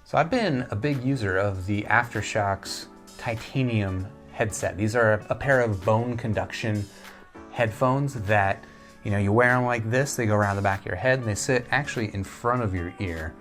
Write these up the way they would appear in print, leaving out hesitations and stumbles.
So I've been a big user of the Aftershokz Titanium headset. These are a pair of bone conduction headphones that, you know, you wear them like this, they go around the back of your head and they sit actually in front of your ear.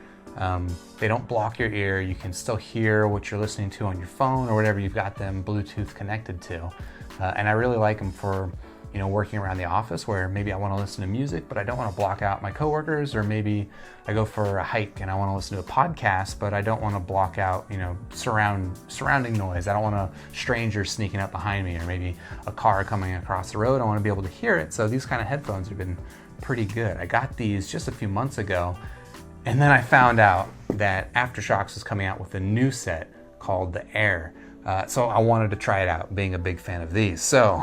They don't block your ear. You can still hear what you're listening to on your phone or whatever you've got them Bluetooth connected to. And I really like them for, you know, working around the office where maybe I want to listen to music, but I don't want to block out my coworkers, or maybe I go for a hike and I want to listen to a podcast, but I don't want to block out, you know, surrounding noise. I don't want a stranger sneaking up behind me, or maybe a car coming across the road. I want to be able to hear it. So these kind of headphones have been pretty good. I got these just a few months ago, and then I found out that Aftershokz is coming out with a new set called the Air. So I wanted to try it out, being a big fan of these. So,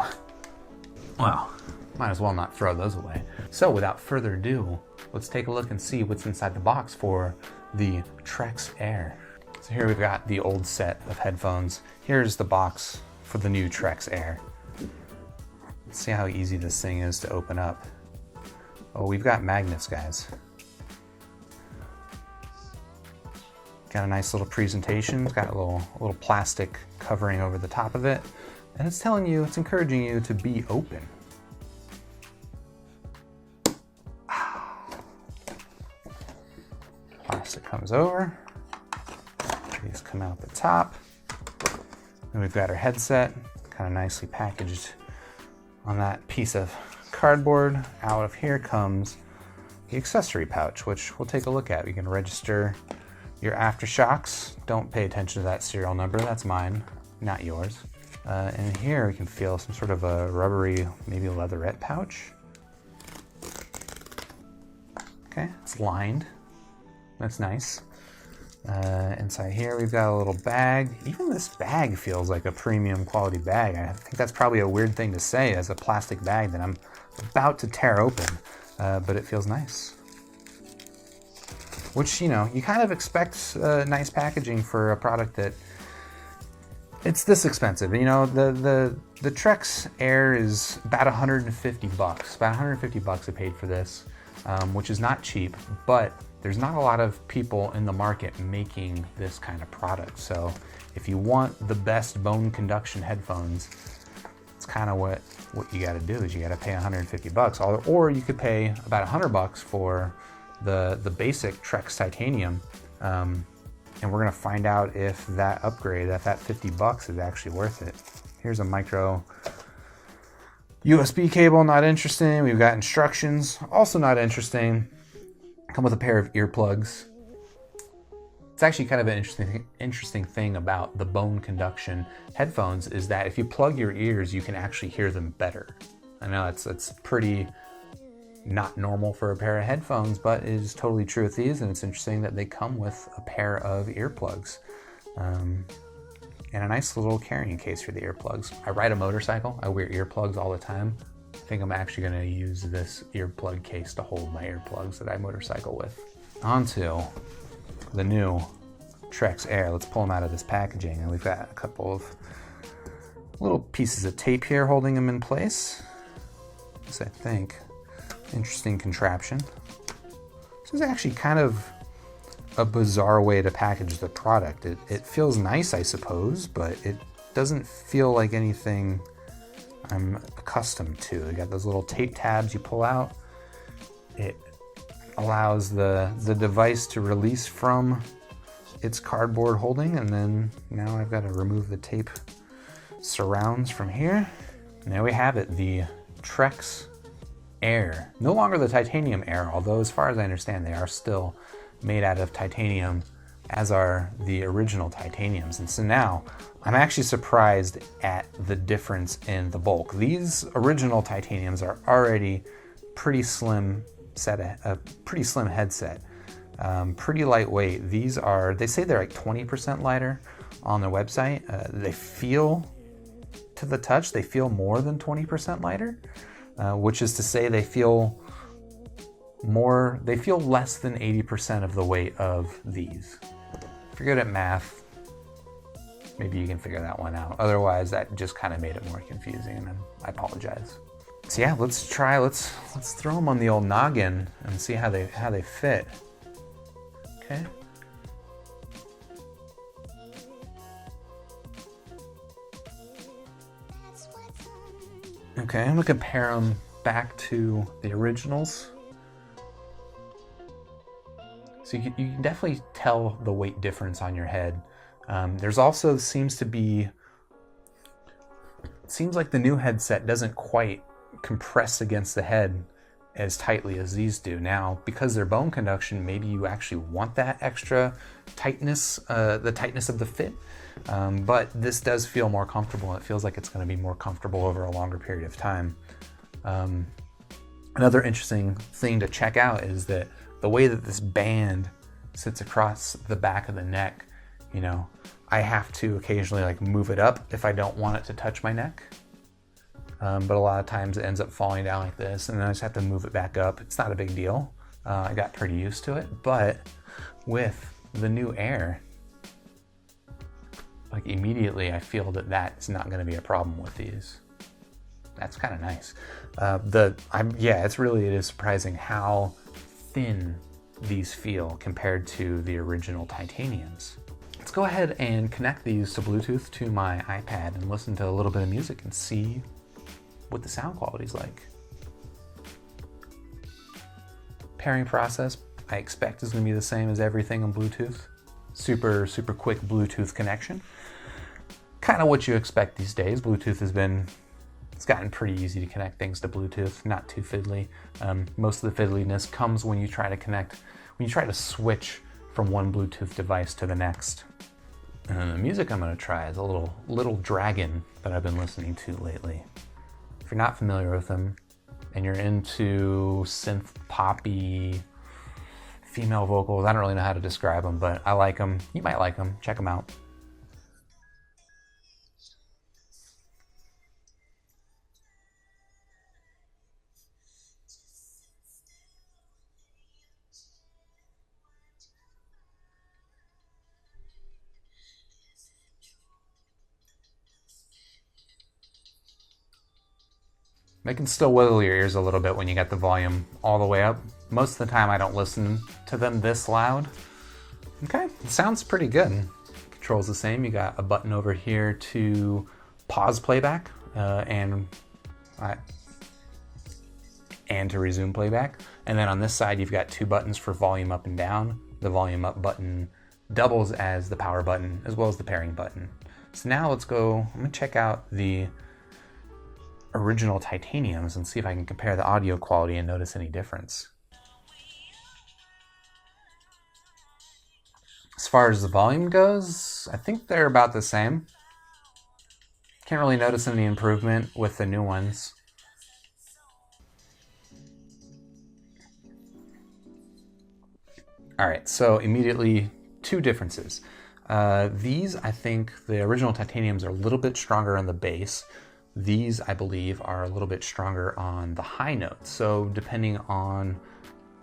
well, might as well not throw those away. So without further ado, let's take a look and see what's inside the box for the Trekz Air. So here we've got the old set of headphones. Here's the box for the new Trekz Air. Let's see how easy this thing is to open up. Oh, we've got magnets, guys. Got a nice little presentation. It's got a little plastic covering over the top of it. And it's telling you, it's encouraging you to be open. Plastic comes over. These come out the top. And we've got our headset, kind of nicely packaged on that piece of cardboard. Out of here comes the accessory pouch, which we'll take a look at. You can register your Aftershokz. Don't pay attention to that serial number, that's mine, not yours. And here we can feel some sort of a rubbery, maybe leatherette pouch. Okay, it's lined. That's nice. Inside here we've got a little bag. Even this bag feels like a premium quality bag. I think that's probably a weird thing to say as a plastic bag that I'm about to tear open, but it feels nice. Which, you know, you kind of expect nice packaging for a product that it's this expensive. You know, the Trekz Air is about 150 bucks. About 150 bucks I paid for this, which is not cheap, but there's not a lot of people in the market making this kind of product. So if you want the best bone conduction headphones, it's kind of what you got to do is you got to pay 150 bucks, or you could pay about 100 bucks for the basic Trekz Titanium, and we're gonna find out if that upgrade, that 50 bucks is actually worth it. Here's a micro USB cable, not interesting. We've got instructions, also not interesting. Come with a pair of earplugs. It's actually kind of an interesting thing about the bone conduction headphones is that if you plug your ears, you can actually hear them better. I know it's pretty not normal for a pair of headphones, but it is totally true with these, and it's interesting that they come with a pair of earplugs and a nice little carrying case for the earplugs. I ride a motorcycle. I wear earplugs all the time. I think I'm actually going to use this earplug case to hold my earplugs that I motorcycle with. Onto the new Trekz Air. Let's pull them out of this packaging, and we've got a couple of little pieces of tape here holding them in place. This, I think, interesting contraption. This is actually kind of a bizarre way to package the product. It feels nice, I suppose, but it doesn't feel like anything I'm accustomed to. You got those little tape tabs you pull out. It allows the device to release from its cardboard holding, and then now I've got to remove the tape surrounds from here. And there we have it, the Trekz Air. No longer the Titanium Air, although as far as I understand, they are still made out of titanium, as are the original titaniums. And so now I'm actually surprised at the difference in the bulk. These original titaniums are already pretty slim a pretty slim headset, pretty lightweight. These are, they say they're like 20% lighter on their website. They feel, to the touch, they feel more than 20% lighter. Which is to say they feel less than 80% of the weight of these. If you're good at math, maybe you can figure that one out. Otherwise, that just kind of made it more confusing, and I apologize. So yeah, let's throw them on the old noggin and see how they fit. Okay. Okay, I'm gonna compare them back to the originals. So you can definitely tell the weight difference on your head. There's also seems like the new headset doesn't quite compress against the head as tightly as these do. Now, because they're bone conduction, maybe you actually want that extra tightness, the tightness of the fit. But this does feel more comfortable. It feels like it's going to be more comfortable over a longer period of time. Another interesting thing to check out is that the way that this band sits across the back of the neck, you know, I have to occasionally like move it up if I don't want it to touch my neck. But a lot of times it ends up falling down like this, and then I just have to move it back up. It's not a big deal. I got pretty used to it, but with the new Air, like immediately I feel that that's not going to be a problem with these. That's kind of nice. It is surprising how thin these feel compared to the original titaniums. Let's go ahead and connect these to Bluetooth to my iPad and listen to a little bit of music and see what the sound quality is like. Pairing process, I expect, is going to be the same as everything on Bluetooth. Super quick Bluetooth connection. Kind of what you expect these days. Bluetooth it's gotten pretty easy to connect things to Bluetooth, not too fiddly. Most of the fiddliness comes when you try to switch from one Bluetooth device to the next. And the music I'm going to try is a little dragon that I've been listening to lately. If you're not familiar with them and you're into synth poppy female vocals, I don't really know how to describe them, but I like them. You might like them. Check them out. They can still wiggle your ears a little bit when you got the volume all the way up. Most of the time I don't listen to them this loud. Okay, it sounds pretty good. Controls the same. You got a button over here to pause playback and to resume playback. And then on this side you've got two buttons for volume up and down. The volume up button doubles as the power button as well as the pairing button. So now let's go, I'm gonna check out the original titaniums and see if I can compare the audio quality and notice any difference. As far as the volume goes, I think they're about the same. Can't really notice any improvement with the new ones. Alright, so immediately two differences. These, I think the original titaniums are a little bit stronger on the bass. These, I believe, are a little bit stronger on the high notes. So depending on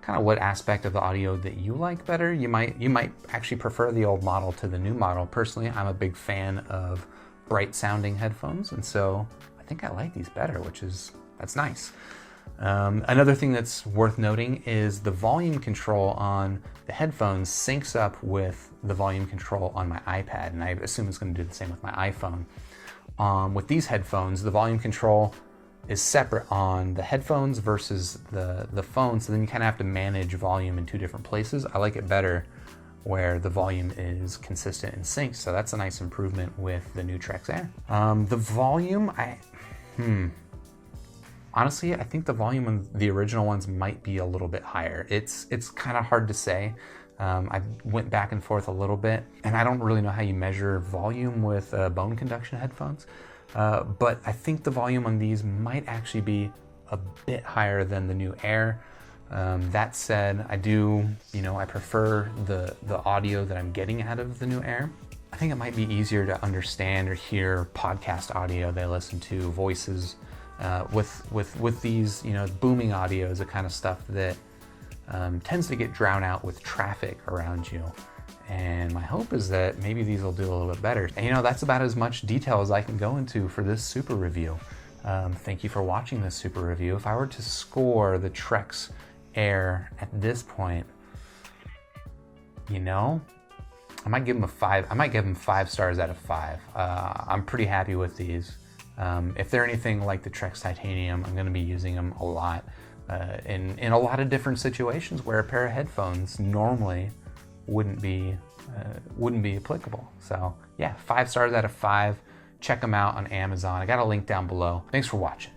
kind of what aspect of the audio that you like better, you might actually prefer the old model to the new model. Personally, I'm a big fan of bright sounding headphones, and so I think I like these better, that's nice. Another thing that's worth noting is the volume control on the headphones syncs up with the volume control on my iPad, and I assume it's going to do the same with my iPhone. With these headphones, the volume control is separate on the headphones versus the phone, so then you kind of have to manage volume in two different places. I like it better where the volume is consistent and synced, so that's a nice improvement with the new Trekz Air. The volume, honestly, I think the volume on the original ones might be a little bit higher. It's kind of hard to say. I went back and forth a little bit, and I don't really know how you measure volume with bone conduction headphones, but I think the volume on these might actually be a bit higher than the new Air. That said, I prefer the audio that I'm getting out of the new Air. I think it might be easier to understand or hear podcast audio that I listen to, voices, with these, booming audio is the kind of stuff that tends to get drowned out with traffic around you. And my hope is that maybe these will do a little bit better. And that's about as much detail as I can go into for this super review. Thank you for watching this super review. If I were to score the Trekz Air at this point, I might give them a 5. I might give them 5 stars out of 5. I'm pretty happy with these. If they're anything like the Trekz Titanium, I'm going to be using them a lot in a lot of different situations where a pair of headphones normally wouldn't be applicable. So yeah, 5 stars out of 5. Check them out on Amazon. I got a link down below. Thanks for watching.